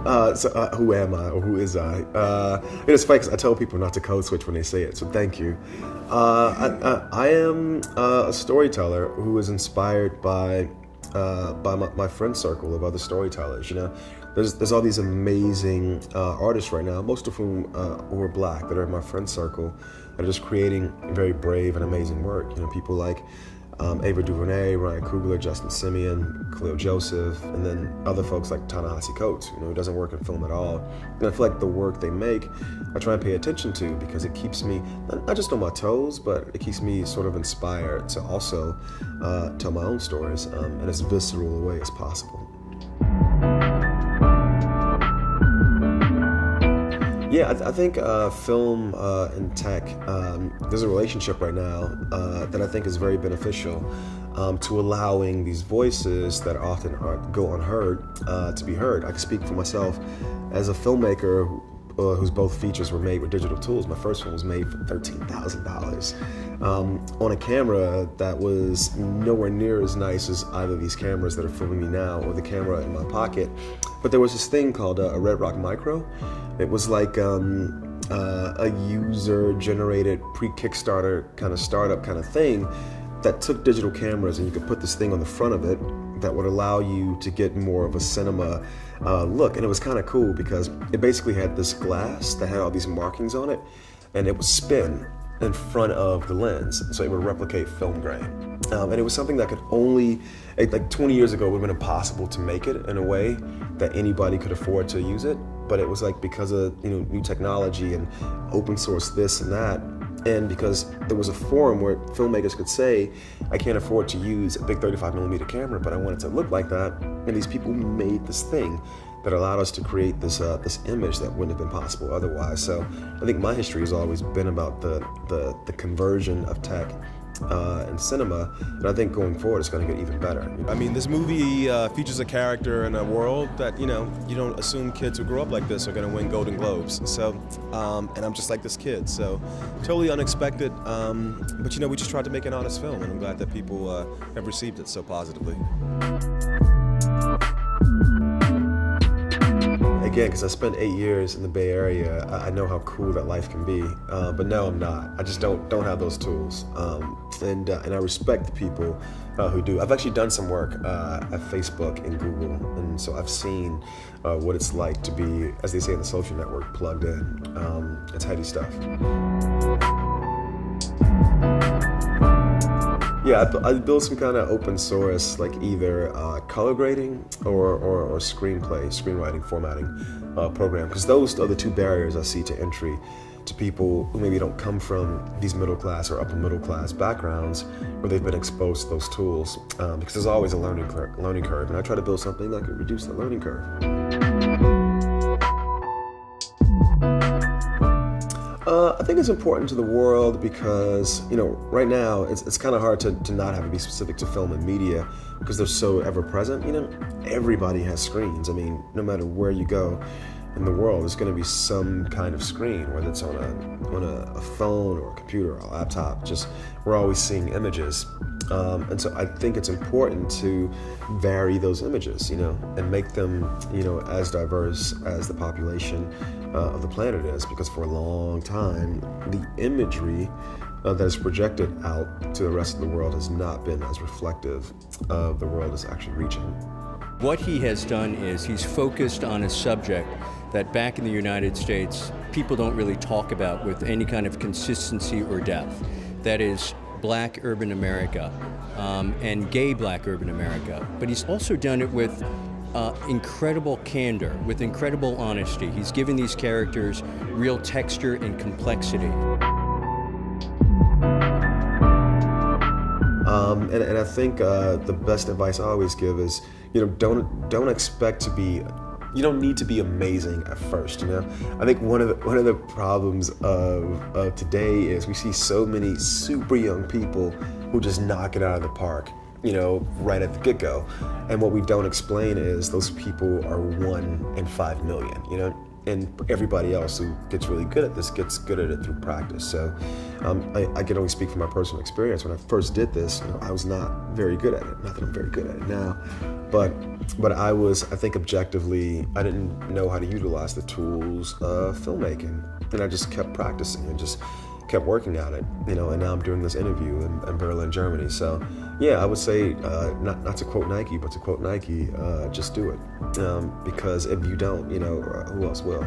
Who am I, or who is I? It's funny because I tell people not to code switch when they say it, so thank you. I am a storyteller who is inspired by my friend circle of other storytellers. There's all these amazing artists right now, most of whom who are Black, that are in my friend circle, that are just creating very brave and amazing work. People like Ava DuVernay, Ryan Coogler, Justin Simeon, Khalil Joseph, and then other folks like Ta-Nehisi Coates, who doesn't work in film at all. And I feel like the work they make, I try and pay attention to because it keeps me, not just on my toes, but it keeps me sort of inspired to also tell my own stories in as visceral a way as possible. Yeah, I think film and tech, there's a relationship right now that I think is very beneficial to allowing these voices that often go unheard to be heard. I can speak for myself as a filmmaker whose both features were made with digital tools. My first one was made for $13,000 on a camera that was nowhere near as nice as either of these cameras that are filming me now or the camera in my pocket. But there was this thing called a Red Rock Micro. It was like a user-generated pre-Kickstarter kind of startup kind of thing that took digital cameras, and you could put this thing on the front of it that would allow you to get more of a cinema look. And it was kind of cool because it basically had this glass that had all these markings on it, and it would spin in front of the lens, so it would replicate film grain. And it was something that could only, like 20 years ago, it would have been impossible to make it in a way that anybody could afford to use it. But it was like because of new technology and open source this and that, and because there was a forum where filmmakers could say, I can't afford to use a big 35mm camera, but I want it to look like that. And these people made this thing that allowed us to create this image that wouldn't have been possible otherwise. So I think my history has always been about the conversion of tech and cinema, and I think going forward it's going to get even better. I mean, this movie features a character in a world that you don't assume kids who grow up like this are going to win Golden Globes. So, and I'm just like this kid, so totally unexpected. But we just tried to make an honest film, and I'm glad that people have received it so positively. Again, because I spent 8 years in the Bay Area, I know how cool that life can be. But no, I'm not. I just don't have those tools. And I respect the people who do. I've actually done some work at Facebook and Google, and so I've seen what it's like to be, as they say in the social network, plugged in. It's heady stuff. Yeah, I built some kind of open source, like either color grading or screenwriting, formatting program, because those are the two barriers I see to entry to people who maybe don't come from these middle class or upper middle class backgrounds where they've been exposed to those tools, because there's always a learning curve, and I try to build something that could reduce the learning curve. I think it's important to the world because, right now it's kind of hard to not have it be specific to film and media because they're so ever present. Everybody has screens. I mean, no matter where you go in the world, there's going to be some kind of screen, whether it's on a phone or a computer or a laptop. Just we're always seeing images. And so I think it's important to vary those images, and make them, as diverse as the population of the planet is, because for a long time, the imagery that is projected out to the rest of the world has not been as reflective of the world is actually reaching. What he has done is he's focused on a subject that back in the United States, people don't really talk about with any kind of consistency or depth. That is Black urban America and gay Black urban America. But he's also done it with incredible candor, with incredible honesty. He's given these characters real texture and complexity. And I think the best advice I always give is, don't expect to be. You don't need to be amazing at first. I think one of the problems of today is we see so many super young people who just knock it out of the park, right at the get-go. And what we don't explain is those people are 1 in 5 million, and everybody else who gets really good at this gets good at it through practice. So I can only speak from my personal experience. When I first did this, I was not very good at it. Not that I'm very good at it now, But I think objectively, I didn't know how to utilize the tools of filmmaking, and I just kept practicing and just kept working at it, and now I'm doing this interview in Berlin, Germany. So yeah, I would say, not to quote Nike, but to quote Nike, just do it, because if you don't, who else will?